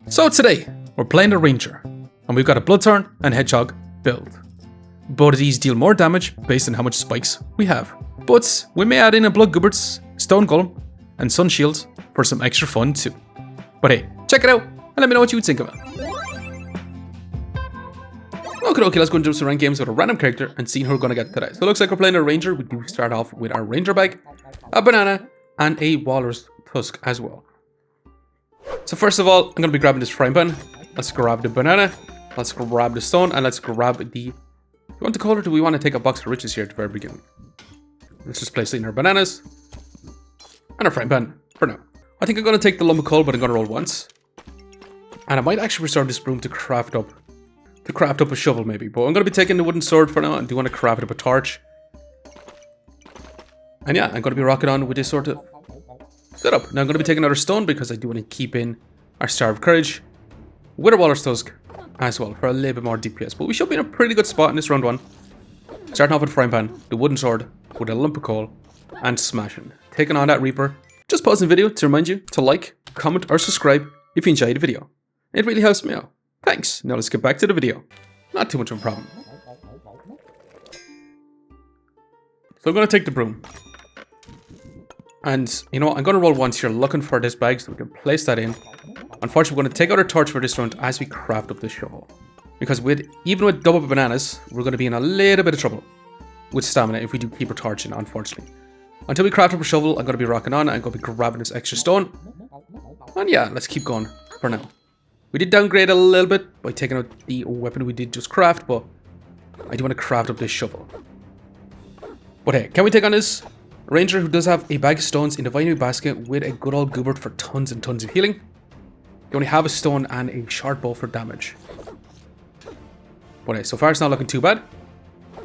So today, we're playing a Ranger, and we've got a Bloodthorne and Hedgehog build. Both of these deal more damage based on how much spikes we have. But we may add in a Blood Goobert, Stone Golem, and Sun Shields for some extra fun too. But hey, check it out and let me know what you would think of it. Okay, let's go and do some ranked games with a random character and see who we're going to get today. So it looks like we're playing a Ranger. We do start off with our Ranger bag, a banana, and a Walrus tusk as well. So first of all, I'm going to be grabbing this frying pan. Let's grab the banana, let's grab the stone, and let's grab the... Do you want the color, or do we want to take a box of riches here at the very beginning? Let's just place it in our bananas and our frying pan for now. I think I'm going to take the lump of coal, but I'm going to roll once. And I might actually reserve this broom to craft up a shovel maybe. But I'm going to be taking the wooden sword for now. I do want to craft up a torch. And yeah, I'm going to be rocking on with this sort of setup. Now I'm going to be taking another stone because I do want to keep in our Star of Courage with a Walrus Tusk as well for a little bit more DPS. But we should be in a pretty good spot in this round one. Starting off with the frying pan, the wooden sword with a lump of coal, and smashing. Taking on that Reaper. Just pause the video to remind you to like, comment, or subscribe if you enjoyed the video. It really helps me out. Thanks. Now let's get back to the video. Not too much of a problem. So I'm going to take the broom. And, you know what, I'm going to roll once here looking for this bag so we can place that in. Unfortunately, we're going to take out our torch for this round as we craft up this shovel. Because even with double bananas, we're going to be in a little bit of trouble with stamina if we do keep our torch in, unfortunately. Until we craft up a shovel, I'm going to be rocking on. I'm going to be grabbing this extra stone. And yeah, let's keep going for now. We did downgrade a little bit by taking out the weapon we did just craft, but I do want to craft up this shovel. But hey, can we take on this Ranger who does have a bag of stones in the Vine basket with a good old Goobert for tons and tons of healing? You only have a stone and a short bow for damage. But hey, so far it's not looking too bad.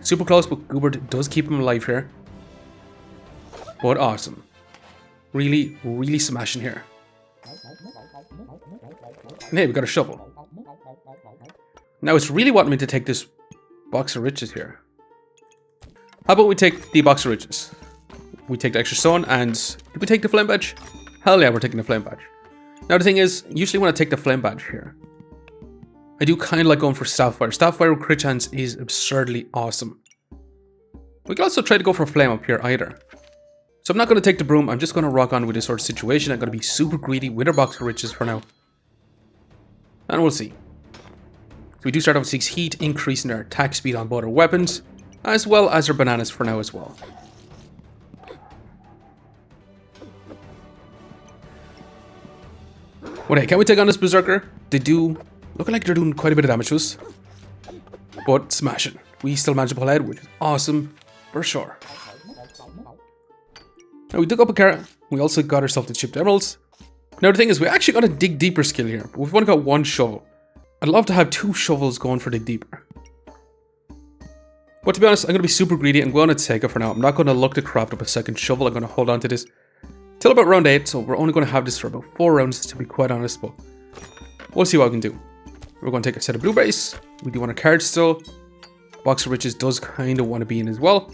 Super close, but Goobert does keep him alive here. But awesome. Really, really smashing here. And hey, we got a shovel. Now it's really wanting me to take this box of riches here. How about we take the box of riches? We take the extra stone, and did we take the flame badge? Hell yeah, we're taking the flame badge. Now the thing is, usually when I take the flame badge here, I do kind of like going for Staffire. Staffire with crit chance is absurdly awesome. We can also try to go for flame up here either. So I'm not going to take the broom, I'm just going to rock on with this sort of situation. I'm going to be super greedy with our box of riches for now. And we'll see. So we do start off with 6 heat, increasing our attack speed on both our weapons, as well as our bananas for now as well. Okay, can we take on this Berserker? They do, looking like they're doing quite a bit of damage to us. But smashing. We still managed to pull ahead, which is awesome for sure. Now we dug up a carrot. We also got ourselves the chipped emeralds. Now the thing is, we actually got a dig deeper skill here, but we've only got one shovel. I'd love to have 2 shovels going for dig deeper. But to be honest, I'm going to be super greedy. I'm going to take it for now. I'm not going to look to craft up a second shovel. I'm going to hold on to this till about round 8. So we're only going to have this for about 4 rounds, to be quite honest. But we'll see what we can do. We're going to take a set of blueberries. We do want a card still. Box of riches does kind of want to be in as well.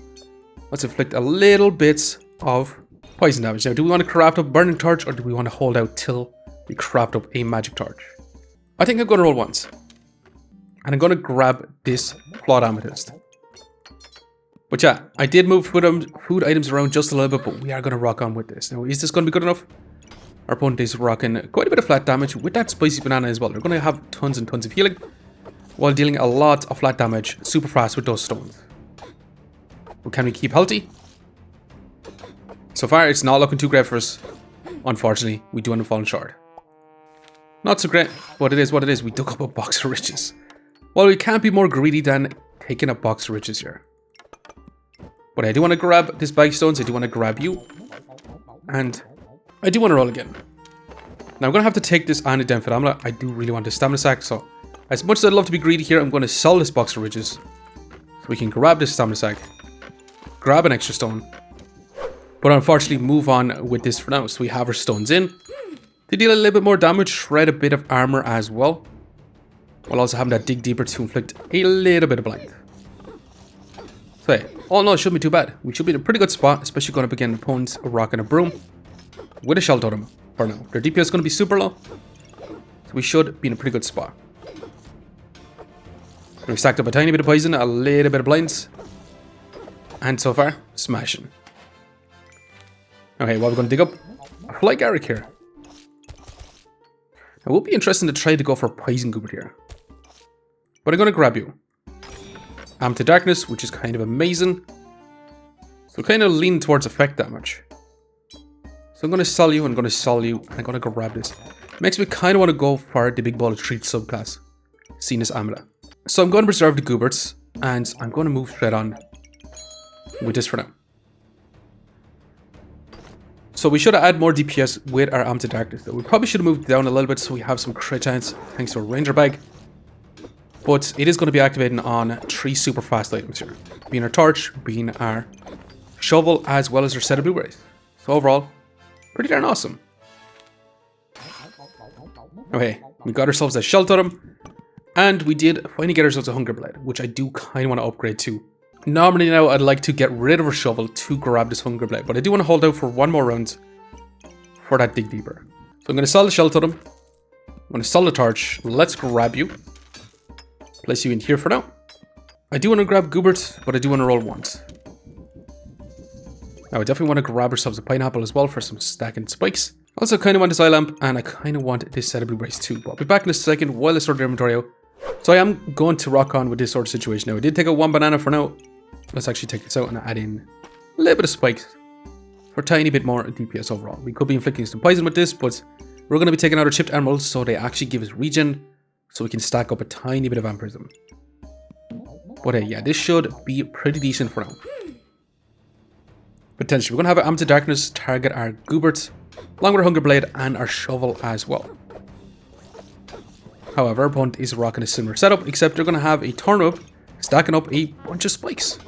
Let's inflict a little bit of poison damage. Now, do we want to craft up a burning torch, or do we want to hold out till we craft up a magic torch? I think I'm going to roll once. And I'm going to grab this flawed amethyst. But yeah, I did move food items around just a little bit, but we are going to rock on with this. Now, is this going to be good enough? Our opponent is rocking quite a bit of flat damage with that spicy banana as well. They're going to have tons and tons of healing, while dealing a lot of flat damage super fast with those stones. But can we keep healthy? So far, it's not looking too great for us. Unfortunately, we do end up falling short. Not so great, but it is what it is. We dug up a box of riches. Well, we can't be more greedy than taking a box of riches here. But I do want to grab this bag of stones. I do want to grab you. And I do want to roll again. Now, I'm going to have to take this Antidenfit Amulet. I do really want this stamina sack. So, as much as I'd love to be greedy here, I'm going to sell this box of riches. So we can grab this stamina sack. Grab an extra stone. But unfortunately, move on with this for now. So we have our stones in. They deal a little bit more damage, shred a bit of armor as well. While also having that dig deeper to inflict a little bit of blind. So hey, all in all, it shouldn't be too bad. We should be in a pretty good spot, especially going up against opponents a rock and a broom with a shell totem for now. Their DPS is going to be super low. So we should be in a pretty good spot. We've stacked up a tiny bit of poison, a little bit of blinds. And so far, smashing. Okay, what we're going to dig up? A Fly Garrick here. It would be interesting to try to go for Poison Goobert here. But I'm going to grab you. Amp to Darkness, which is kind of amazing. So kind of lean towards effect damage. So I'm going to sell you, I'm going to sell you, and I'm going to grab this. Makes me kind of want to go for the Big Ball of Treat subclass, seen as Amulet. So I'm going to preserve the Gooberts, and I'm going to move straight on with this for now. So we should add more DPS with our Amp to Darkness though. We probably should have moved down a little bit so we have some crit chance thanks to a Ranger Bag. But it is going to be activating on 3 super fast items here. Being our Torch, being our Shovel, as well as our set of blueberries. So overall, pretty darn awesome. Okay, we got ourselves a Shell Totem. And we did finally get ourselves a Hunger Blade, which I do kind of want to upgrade to. Normally now I'd like to get rid of a Shovel to grab this Hunger Blade, but I do want to hold out for one more round for that Dig Deeper. So I'm going to sell the Shell Totem. I'm going to sell the Torch. Let's grab you. Place you in here for now. I do want to grab Goobert, but I do want to roll once. Now I definitely want to grab ourselves a Pineapple as well for some stacking spikes. Also kind of want this Eye Lamp, and I kind of want this set of blueberries too, but I'll be back in a second while I sort the inventory out. So I am going to rock on with this sort of situation now. I did take out 1 banana for now. Let's actually take this out and add in a little bit of spikes for a tiny bit more DPS overall. We could be inflicting some poison with this, but we're going to be taking out our chipped emeralds so they actually give us regen, so we can stack up a tiny bit of vampirism. But yeah, this should be pretty decent for now. Potentially, we're going to have our Amp to Darkness target our Goobert, along with our Hunger Blade and our Shovel as well. However, our opponent is rocking a similar setup, except they're going to have a Turnip stacking up a bunch of spikes.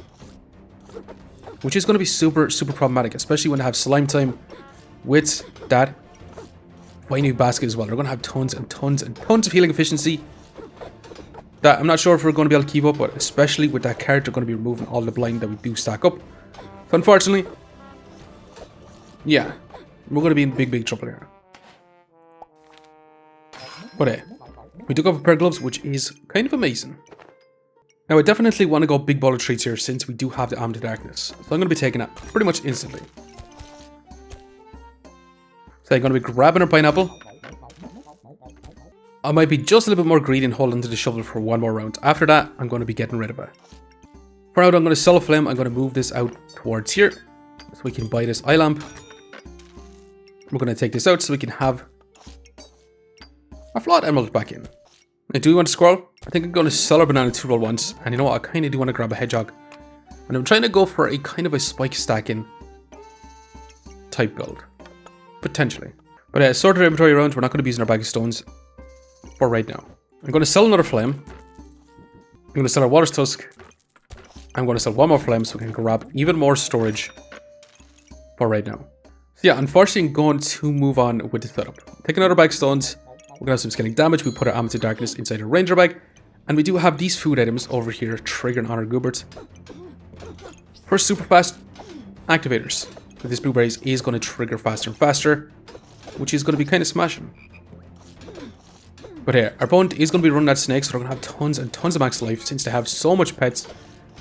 Which is going to be super, super problematic, especially when they have Slime Time with that Viny Basket as well. They're going to have tons and tons and tons of healing efficiency that I'm not sure if we're going to be able to keep up, but especially with that card, they're going to be removing all the blind that we do stack up. So unfortunately, yeah, we're going to be in big, big trouble here. But we took off a pair of gloves, which is kind of amazing. Now, I definitely want to go Big Ball of Treats here since we do have the Amp to Darkness. So I'm going to be taking that pretty much instantly. So I'm going to be grabbing our Pineapple. I might be just a little bit more greedy and hold onto the Shovel for one more round. After that, I'm going to be getting rid of it. For now, I'm going to sell a Flame. I'm going to move this out towards here so we can buy this Eye Lamp. We're going to take this out so we can have our Flawed Emerald back in. Now, do we want to Squirrel? I think I'm going to sell our Banana 2 roll once. And you know what? I kind of do want to grab a Hedgehog. And I'm trying to go for a kind of a spike stacking type build. Potentially. But sort of inventory around. We're not going to be using our Bag of Stones for right now. I'm going to sell another Flame. I'm going to sell our Water's Tusk. I'm going to sell one more Flame so we can grab even more storage for right now. So yeah, unfortunately I'm going to move on with the setup. Take another Bag of Stones. We're going to have some scaling damage. We put our Amp to Darkness inside a Ranger Bag. And we do have these food items over here triggering on our Goobert for super fast activators. So this blueberries is going to trigger faster and faster, which is going to be kind of smashing. But yeah, our opponent is going to be running that snake, so they're going to have tons and tons of max life since they have so much pets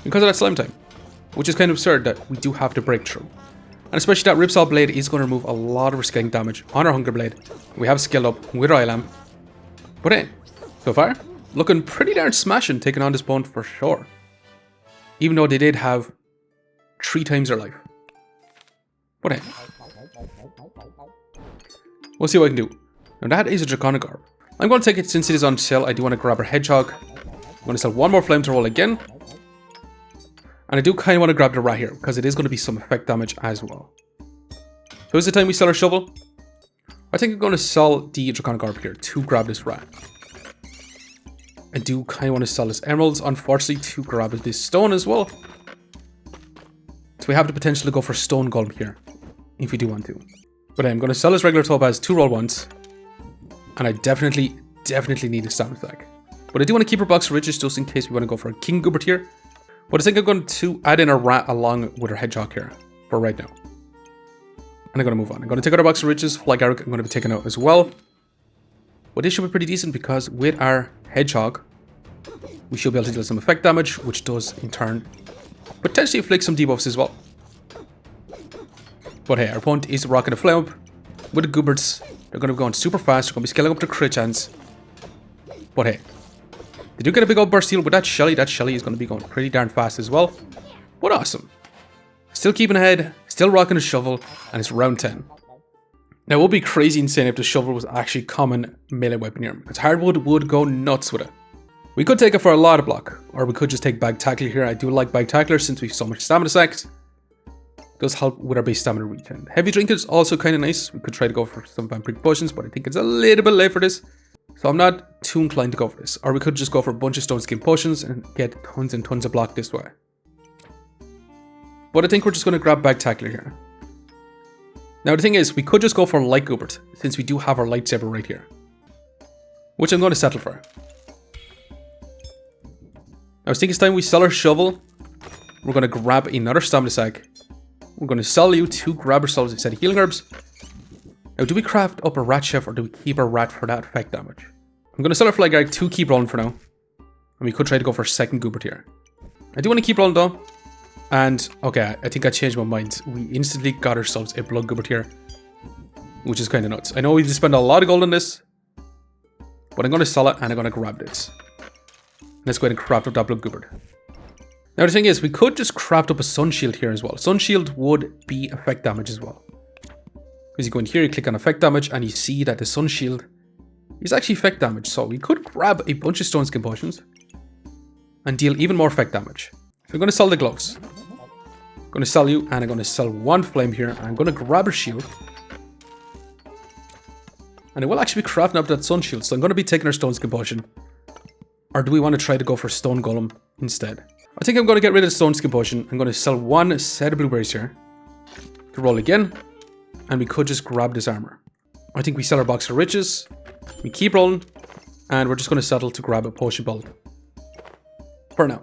because of that Slime Time, which is kind of absurd that we do have to break through. And especially that Ripsaw Blade is going to remove a lot of our scaling damage on our Hunger Blade. We have scaled up with our Eye Lamp. But hey, so far, looking pretty darn smashing taking on this opponent for sure. Even though they did have 3 times their life. But hey, we'll see what I can do. Now that is a Draconic Orb. I'm going to take it since it is on sale. I do want to grab our Hedgehog. I'm going to sell one more Flame to roll again. And I do kind of want to grab the Rat here because it is going to be some effect damage as well. So is the time we sell our Shovel? I think I'm going to sell the Draconic Orb here to grab this Rat. I do kind of want to sell this Emeralds, unfortunately, to grab this Stone as well. So we have the potential to go for Stone Golem here, if we do want to. But I'm going to sell this regular Topaz 2 roll once. And I definitely need a stamina stack. But I do want to keep our Box of Riches just in case we want to go for a King Goobert here. But I think I'm going to add in a Rat along with our Hedgehog here for right now. And I'm going to move on. I'm going to take out our Box of Riches. Fly Garrick I'm going to be taking out as well. But this should be pretty decent because with our Hedgehog, we should be able to deal some effect damage, which does in turn potentially inflict some debuffs as well. But hey, our opponent is rocking a flame up with the Gooberts. They're going to be going super fast. They're going to be scaling up to crit chance. But hey, they do get a big old burst heal with that Shelly. That Shelly is going to be going pretty darn fast as well. But awesome. Still keeping ahead, still rocking a shovel, and it's round 10. Now, it would be crazy insane if the shovel was actually common melee weapon here, because hardwood would go nuts with it. We could take it for a lot of block, or we could just take Bagtacular here. I do like Bagtacular since we have so much stamina stacks. It does help with our base stamina regen. Heavy Drink is also kind of nice. We could try to go for some vampiric potions, but I think it's a little bit late for this. So I'm not too inclined to go for this. Or we could just go for a bunch of stone skin potions and get tons and tons of block this way. But I think we're just going to grab Bagtacular here. Now the thing is, we could just go for Light Goobert, since we do have our lightsaber right here. Which I'm going to settle for. Now I think it's time we sell our shovel. We're going to grab another stamina sack. We're going to sell you to grab ourselves a set of healing herbs. Now do we craft up a rat chef or do we keep our rat for that effect damage? I'm going to sell our fly guard to keep rolling for now. And we could try to go for a second Goobert here. I do want to keep rolling though. And, okay, I think I changed my mind. We instantly got ourselves a Blood Goobert here. Which is kind of nuts. I know we just spent a lot of gold on this. But I'm going to sell it and I'm going to grab this. Let's go ahead and craft up that Blood Goobert. Now the thing is, we could just craft up a Sun Shield here as well. Sun Shield would be effect damage as well. Because you go in here, you click on effect damage, and you see that the Sun Shield is actually effect damage. So we could grab a bunch of Stone Skin Potions and deal even more effect damage. So I'm going to sell the gloves. I'm going to sell you, and I'm going to sell one flame here. I'm going to grab a shield. And I will actually be crafting up that Sun Shield. So I'm going to be taking our Stone Skin Potion. Or do we want to try to go for Stone Golem instead? I think I'm going to get rid of the Stone Skin Potion. I'm going to sell one set of blueberries here. To roll again. And we could just grab this armor. I think we sell our box of riches. We keep rolling. And we're just going to settle to grab a potion bolt. For now.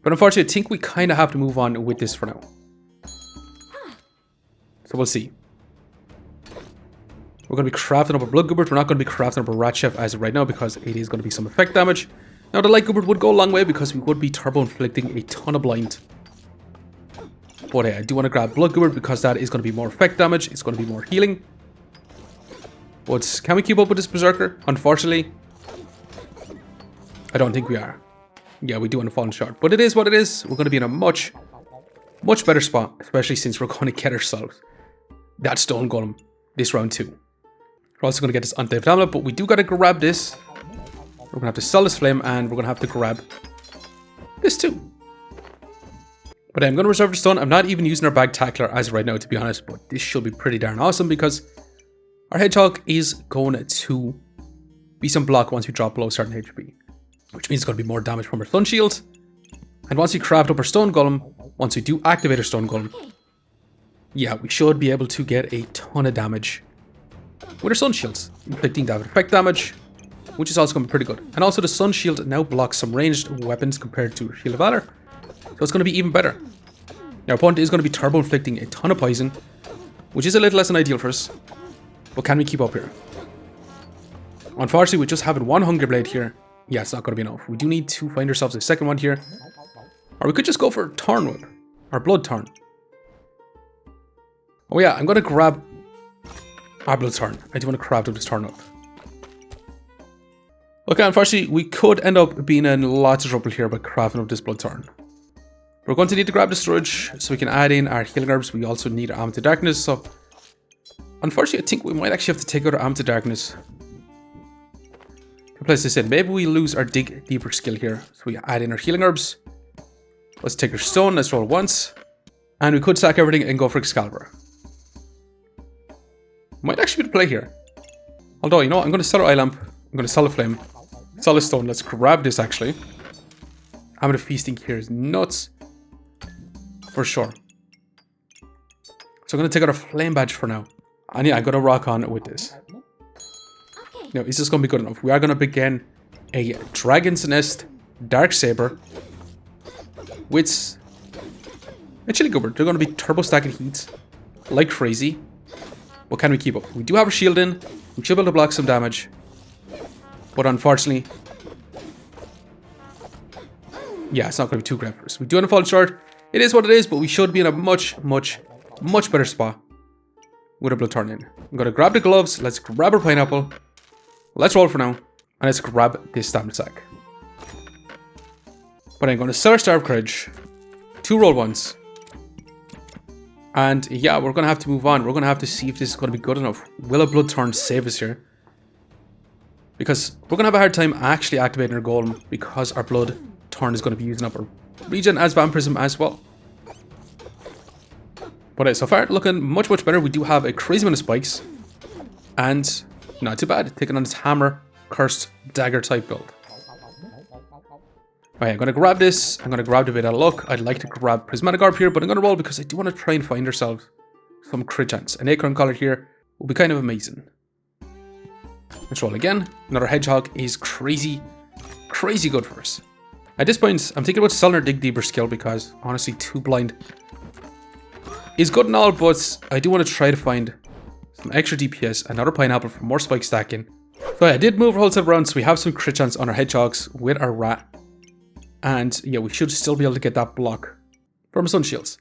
But unfortunately, I think we kind of have to move on with this for now. So we'll see. We're going to be crafting up a Blood Goobert. We're not going to be crafting up a Rat Chef as of right now because it is going to be some effect damage. Now the Light Goobert would go a long way because we would be turbo inflicting a ton of blind. But I do want to grab Blood Goobert because that is going to be more effect damage. It's going to be more healing. But can we keep up with this Berserker? Unfortunately, I don't think we are. Yeah, we do want to fall short. But it is what it is. We're going to be in a much better spot. Especially since we're going to get ourselves that Stone Golem this round 2. We're also going to get this Undead Amulet. But we do got to grab this. We're going to have to sell this flame. And we're going to have to grab this too. But I'm going to reserve the stone. I'm not even using our Bagtacular as of right now, to be honest. But this should be pretty darn awesome because our Hedgehog is going to be some block once we drop below certain HP. Which means it's going to be more damage from our Sun Shield. And once we craft up our Stone Golem, once we do activate our Stone Golem, yeah, we should be able to get a ton of damage with our Sun Shields. Inflicting that effect damage, which is also going to be pretty good. And also the Sun Shield now blocks some ranged weapons compared to Shield of Valor. So it's going to be even better. Now our opponent is going to be turbo inflicting a ton of poison, which is a little less than ideal for us. But can we keep up here? Unfortunately, with just having one Hunger Blade here, yeah, it's not going to be enough. We do need to find ourselves a second one here. Or we could just go for Thorn Whip. Or Bloodthorn. Oh yeah, I'm going to grab our Bloodthorn. I do want to craft up this Thorn Whip. Okay, unfortunately, we could end up being in lots of trouble here by crafting up this Bloodthorn. We're going to need to grab the storage so we can add in our healing herbs. We also need our Armor to Darkness. So, unfortunately, I think we might actually have to take out our Armor to Darkness. To place this in. Maybe we lose our Dig Deeper skill here. So we add in our healing herbs. Let's take our stone. Let's roll once. And we could sack everything and go for Excalibur. Might actually be the play here. Although, you know what? I'm going to sell our eye lamp. I'm going to sell a flame. Sell a stone. Let's grab this actually. Armor of Feasting here is nuts. For sure. So I'm going to take out a flame badge for now. And yeah, I'm going to rock on with this. Now, is this going to be good enough? We are going to begin a Dragon's Nest Dark Saber with a Chili Goobert. They're going to be turbo stacking heats like crazy. But can we keep up? We do have a shield in. We should be able to block some damage. But unfortunately, yeah, it's not going to be too great for us. We do want to fall short. It is what it is, but we should be in a much better spot with a Bloodthorn in. I'm going to grab the gloves. Let's grab our pineapple. Let's roll for now. And let's grab this stamina sack. But I'm going to sell our Star of Courage. 2 roll ones. And yeah, we're going to have to move on. We're going to have to see if this is going to be good enough. Will a Bloodthorn save us here? Because we're going to have a hard time actually activating our golem because our Bloodthorn is going to be using up our regen as vampirism as well. But so far, looking much better. We do have a crazy amount of spikes. And not too bad. Taking on this hammer, cursed, dagger type build. Alright, I'm going to grab this. I'm going to grab the bit of luck. I'd like to grab Prismatic Orb here, but I'm going to roll because I do want to try and find ourselves some crit chance. An acorn collar here will be kind of amazing. Let's roll again. Another hedgehog is crazy good for us. At this point, I'm thinking about selling our Dig Deeper skill because, honestly, 2 blind is good and all, but I do want to try to find some extra DPS, another pineapple for more spike stacking. So I did move our whole set around, so we have some crit chance on our hedgehogs with our rat. And yeah, we should still be able to get that block from Sun Shields.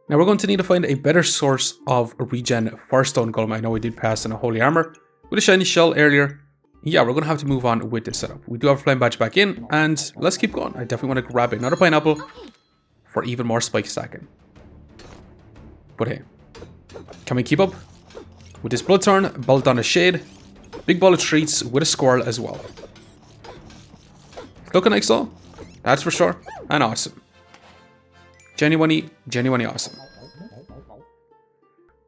Now we're going to need to find a better source of regen for Stone Golem. I know we did pass in a Holy Armor with a Shiny Shell earlier. Yeah, we're going to have to move on with this setup. We do have a Flame Badge back in, and let's keep going. I definitely want to grab another pineapple for even more spike stacking. But hey, can we keep up with this Bloodthorn, Bolt on a Shade, big ball of treats with a squirrel as well? Looking like so, that's for sure, and awesome. Genuinely awesome.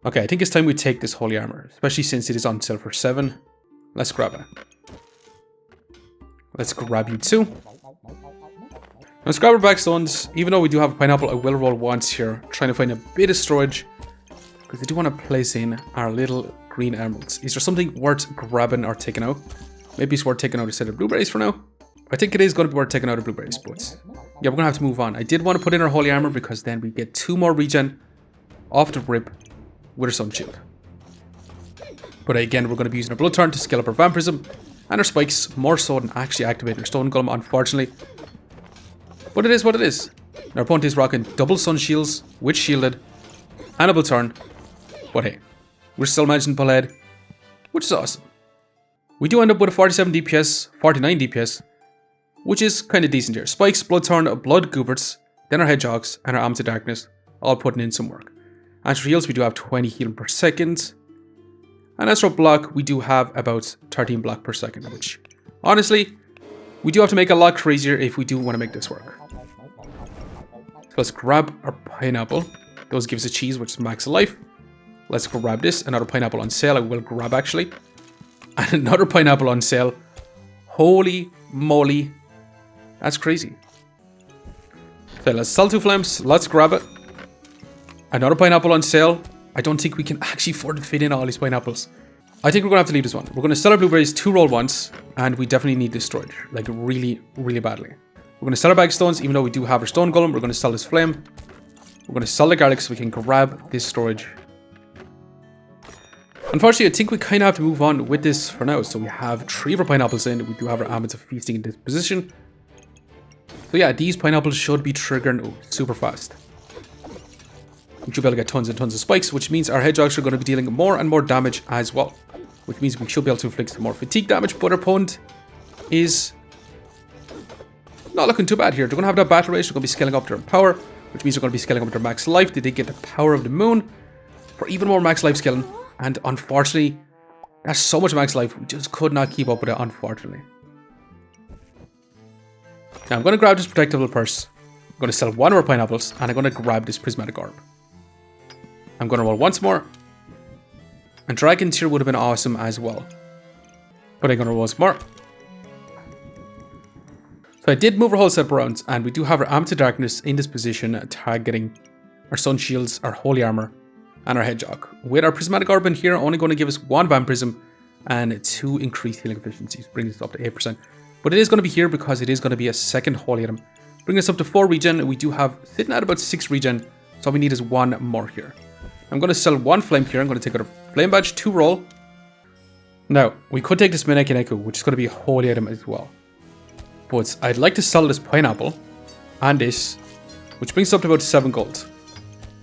Okay, I think it's time we take this Holy Armor, especially since it is on sale for 7. Let's grab it. Let's grab you too. Let's grab our backstones. Even though we do have a pineapple, I will roll once here, trying to find a bit of storage, because I do want to place in our little green emeralds. Is there something worth grabbing or taking out? Maybe it's worth taking out a set of blueberries for now. I think it is going to be worth taking out of blueberries, but yeah, we're going to have to move on. I did want to put in our Holy Armor because then we get 2 more regen off the rip with our Sun Shield. But again, we're going to be using our Bloodthorn to scale up our vampirism and our spikes more so than actually activating our Stone Golem, unfortunately. But it is what it is. Our opponent is rocking double Sun Shields with Shielded and a Bloodthorn. But hey, we're still managing to pull ahead, which is awesome. We do end up with a 47 DPS, 49 DPS, which is kind of decent here. Spikes, Bloodthorn, Blood Gooberts, then our Hedgehogs, and our Arms of Darkness, all putting in some work. As for heals, we do have 20 healing per second. And as for block, we do have about 13 block per second, which, honestly, we do have to make a lot crazier if we do want to make this work. So let's grab our pineapple. Those gives us cheese, which is max life. Let's grab this. Another pineapple on sale. I will grab, actually. And another pineapple on sale. Holy moly. That's crazy. So let's sell 2 flames. Let's grab it. Another pineapple on sale. I don't think we can actually afford to fit in all these pineapples. I think we're going to have to leave this one. We're going to sell our blueberries 2 roll once. And we definitely need this storage. Like, really badly. We're going to sell our bag stones. Even though we do have our stone golem, we're going to sell this flame. We're going to sell the garlic so we can grab this storage. Unfortunately, I think we kind of have to move on with this for now. So we have 3 of our pineapples in. We do have our Amulets of Feasting in this position. So yeah, these pineapples should be triggering super fast. We should be able to get tons and tons of spikes, which means our hedgehogs are going to be dealing more and more damage as well. Which means we should be able to inflict some more fatigue damage, but our opponent is not looking too bad here. They're going to have that battle rage, they're going to be scaling up their power, which means they're going to be scaling up their max life. They did get the power of the moon for even more max life scaling, and unfortunately, that's so much max life, we just could not keep up with it, unfortunately. Now I'm going to grab this protectable purse, I'm going to sell 1 of our pineapples, and I'm going to grab this prismatic orb. I'm going to roll once more. And Dragon Tier would have been awesome as well. But I'm going to roll once more. So I did move our whole set around, and we do have our Amulets of Darkness in this position, targeting our Sun Shields, our Holy Armor, and our Hedgehog. With our Prismatic Orb in here, only going to give us 1 Vampirism and 2 increased healing efficiencies, bringing us up to 8%. But it is going to be here because it is going to be a second Holy Item. Bringing us up to 4 regen. We do have, sitting at about 6 regen, so all we need is 1 more here. I'm going to sell 1 flame here. I'm going to take out a flame badge, 2 roll. Now, we could take this Maneki Neku, which is going to be a holy item as well. But I'd like to sell this pineapple and this, which brings up to about 7 gold.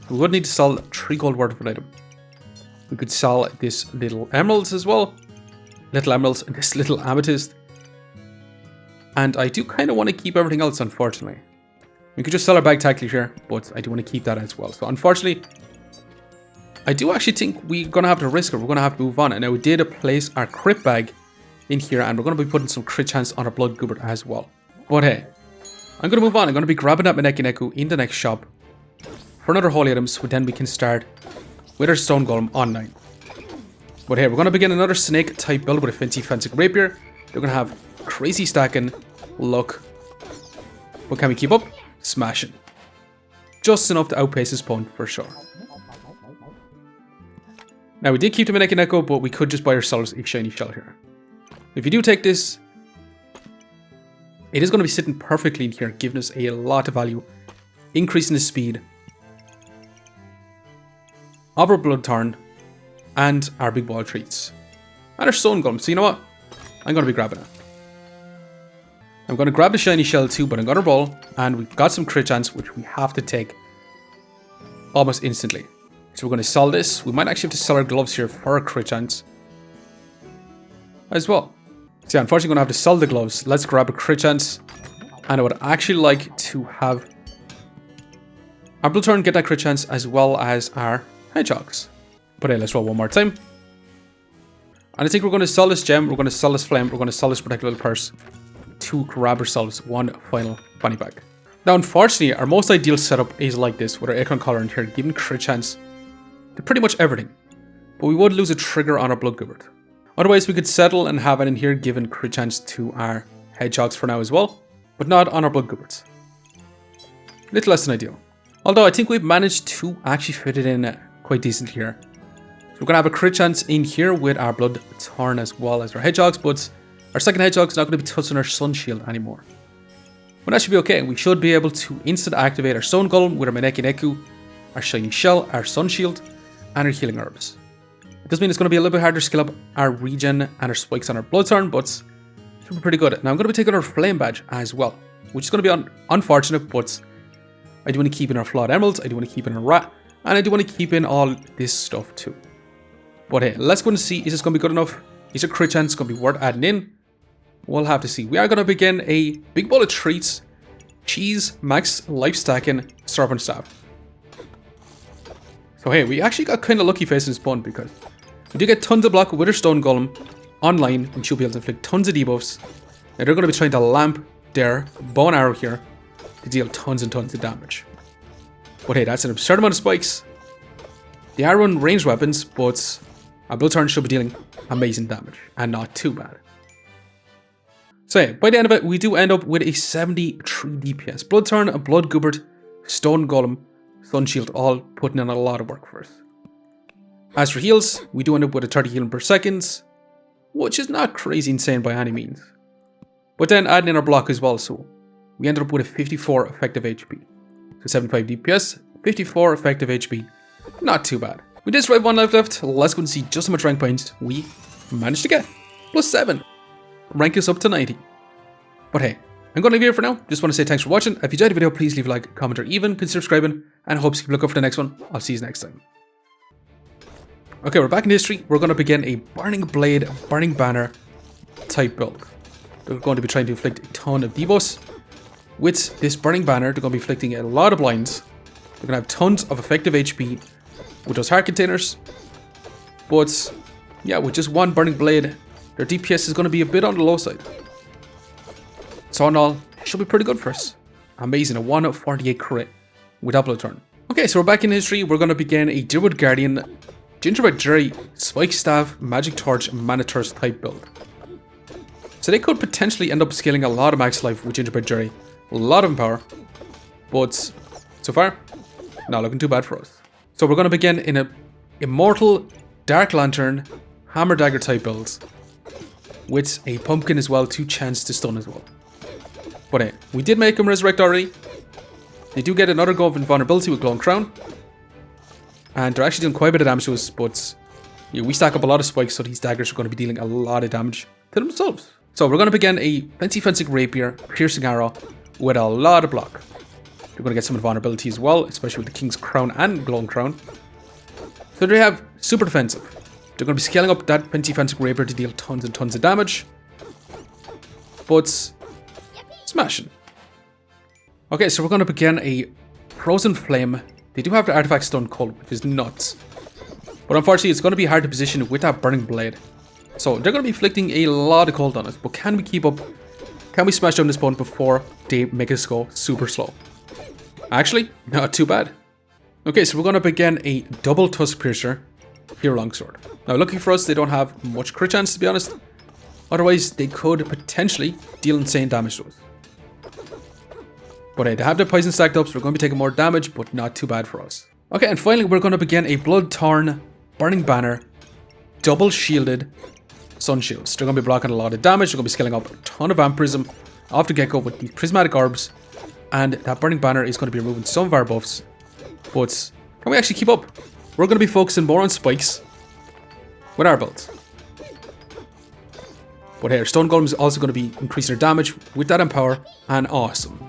We would need to sell 3 gold worth of an item. We could sell this little emeralds as well. Little emeralds and this little amethyst. And I do kind of want to keep everything else, unfortunately. We could just sell our Bagtacular here, but I do want to keep that as well. So unfortunately, I do actually think we're going to have to risk it. We're going to have to move on. And now we did place our crit bag in here, and we're going to be putting some crit chance on our blood goobert as well. But hey, I'm going to move on. I'm going to be grabbing that Maneki Neku in the next shop for another holy item, so then we can start with our stone golem on 9. But hey, we're going to begin another snake type build with a fancy rapier. They're going to have crazy stacking, luck. But can we keep up? Smashing. Just enough to outpace his opponent for sure. Now we did keep the Maneki Neku, but we could just buy ourselves a shiny shell here. If you do take this, it is going to be sitting perfectly in here, giving us a lot of value, increasing the speed of our Bloodthorn and our big ball treats. And our stone golem. So you know what? I'm going to be grabbing it. I'm going to grab the shiny shell too, but I'm going to roll, and we've got some crit chance, which we have to take almost instantly. So we're going to sell this. We might actually have to sell our gloves here for a crit chance as well. So yeah, unfortunately, I'm going to have to sell the gloves. Let's grab a crit chance. And I would actually like to have our Bloodthorn get that crit chance as well as our Hedgehogs. But hey, let's roll one more time. And I think we're going to sell this gem, we're going to sell this flame, we're going to sell this protected little purse to grab ourselves one final fanny pack. Now, unfortunately, our most ideal setup is like this, with our acorn collar in here, giving crit chance to pretty much everything. But we would lose a trigger on our blood goobert. Otherwise, we could settle and have it in here, giving crit chance to our hedgehogs for now as well, but not on our blood gooberts. Little less than ideal. Although I think we've managed to actually fit it in quite decently here. So we're going to have a crit chance in here with our Bloodthorn as well as our hedgehogs, but our second hedgehog's not going to be touching our sun shield anymore. But that should be okay. We should be able to instant activate our stone golem with our Maneki Neku, our shiny shell, our sun shield, and our healing herbs. It does mean it's going to be a little bit harder to skill up our regen and our spikes on our Bloodthorn, but it should be pretty good. Now I'm going to be taking our flame badge as well, which is going to be unfortunate, but I do want to keep in our flawed emeralds, I do want to keep in our rat, and I do want to keep in all this stuff too. But hey, let's go and see, is this going to be good enough? Is a crit chance going to be worth adding in? We'll have to see. We are going to begin a big bowl of treats, cheese, max life stacking, serpent staff. So hey, we actually got kind of lucky facing this spawn because we do get tons of block with our stone golem online, and she'll be able to inflict tons of debuffs. Now they're going to be trying to lamp their bow and arrow here to deal tons and tons of damage. But hey, that's an absurd amount of spikes. They are run ranged weapons, but our Bloodthorn should be dealing amazing damage, and not too bad. So yeah, by the end of it, we do end up with a 73 DPS. Bloodthorn, a blood goobert, stone golem, sun shield, all putting in a lot of work for us. As for heals, we do end up with a 30 healing per second, which is not crazy insane by any means. But then adding in our block as well, so we ended up with a 54 effective HP. So 75 DPS, 54 effective HP, not too bad. We did survive 1 life left. Let's go and see just how much rank points we managed to get. +7. Rank us up to 90. But hey, I'm going to leave it here for now. Just want to say thanks for watching. If you enjoyed the video, please leave a like, comment, or even consider subscribing. And I hope you keep looking for the next one. I'll see you next time. Okay, we're back in history. We're going to begin a Burning Blade, Burning Banner type build. They're going to be trying to inflict a ton of debuffs. With this Burning Banner, they're going to be inflicting a lot of blinds. They're going to have tons of effective HP with those heart containers. But yeah, with just one Burning Blade, their DPS is going to be a bit on the low side. So in all, it should be pretty good for us. Amazing, a 148 crit with Bloodthorn. Okay, so we're back in history. We're going to begin a Deerwood Guardian, Gingerbread Jerry, Spike Staff, Magic Torch, Mana Thirst type build. So they could potentially end up scaling a lot of max life with Gingerbread Jerry. A lot of power. But so far, not looking too bad for us. So we're going to begin in a Immortal, Dark Lantern, Hammer Dagger type builds. With a pumpkin as well to chance to stun as well. But hey, we did make him resurrect already. They do get another go of invulnerability with Glowing Crown. And they're actually doing quite a bit of damage to us, but Yeah, we stack up a lot of spikes, so these daggers are going to be dealing a lot of damage to themselves. So we're going to begin a fencing rapier, piercing arrow with a lot of block. They're going to get some vulnerability as well, especially with the King's Crown and Glowing Crown. So they have super defensive. They're going to be scaling up that fencing rapier to deal tons and tons of damage. But smashing. Okay, so we're going to begin a Frozen Flame. They do have the artifact Stone Cold, which is nuts. But unfortunately, it's going to be hard to position with that Burning Blade. So they're going to be inflicting a lot of cold on us. But can we keep up? Can we smash down this opponent before they make us go super slow? Actually, not too bad. Okay, so we're going to begin a double Tusk Piercer here longsword. Now, lucky for us, they don't have much crit chance, to be honest. Otherwise, they could potentially deal insane damage to us. But hey, they have their poison stacked up, so we're going to be taking more damage, but not too bad for us. Okay, and finally, we're going to begin a Bloodthorne, Burning Banner, double shielded Sun Shields. They're going to be blocking a lot of damage. They're going to be scaling up a ton of Vampirism off the get-go with the Prismatic Orbs. And that Burning Banner is going to be removing some of our buffs. But can we actually keep up? We're going to be focusing more on spikes with our builds. But here, Stone Golem is also going to be increasing their damage with that Empower. And awesome.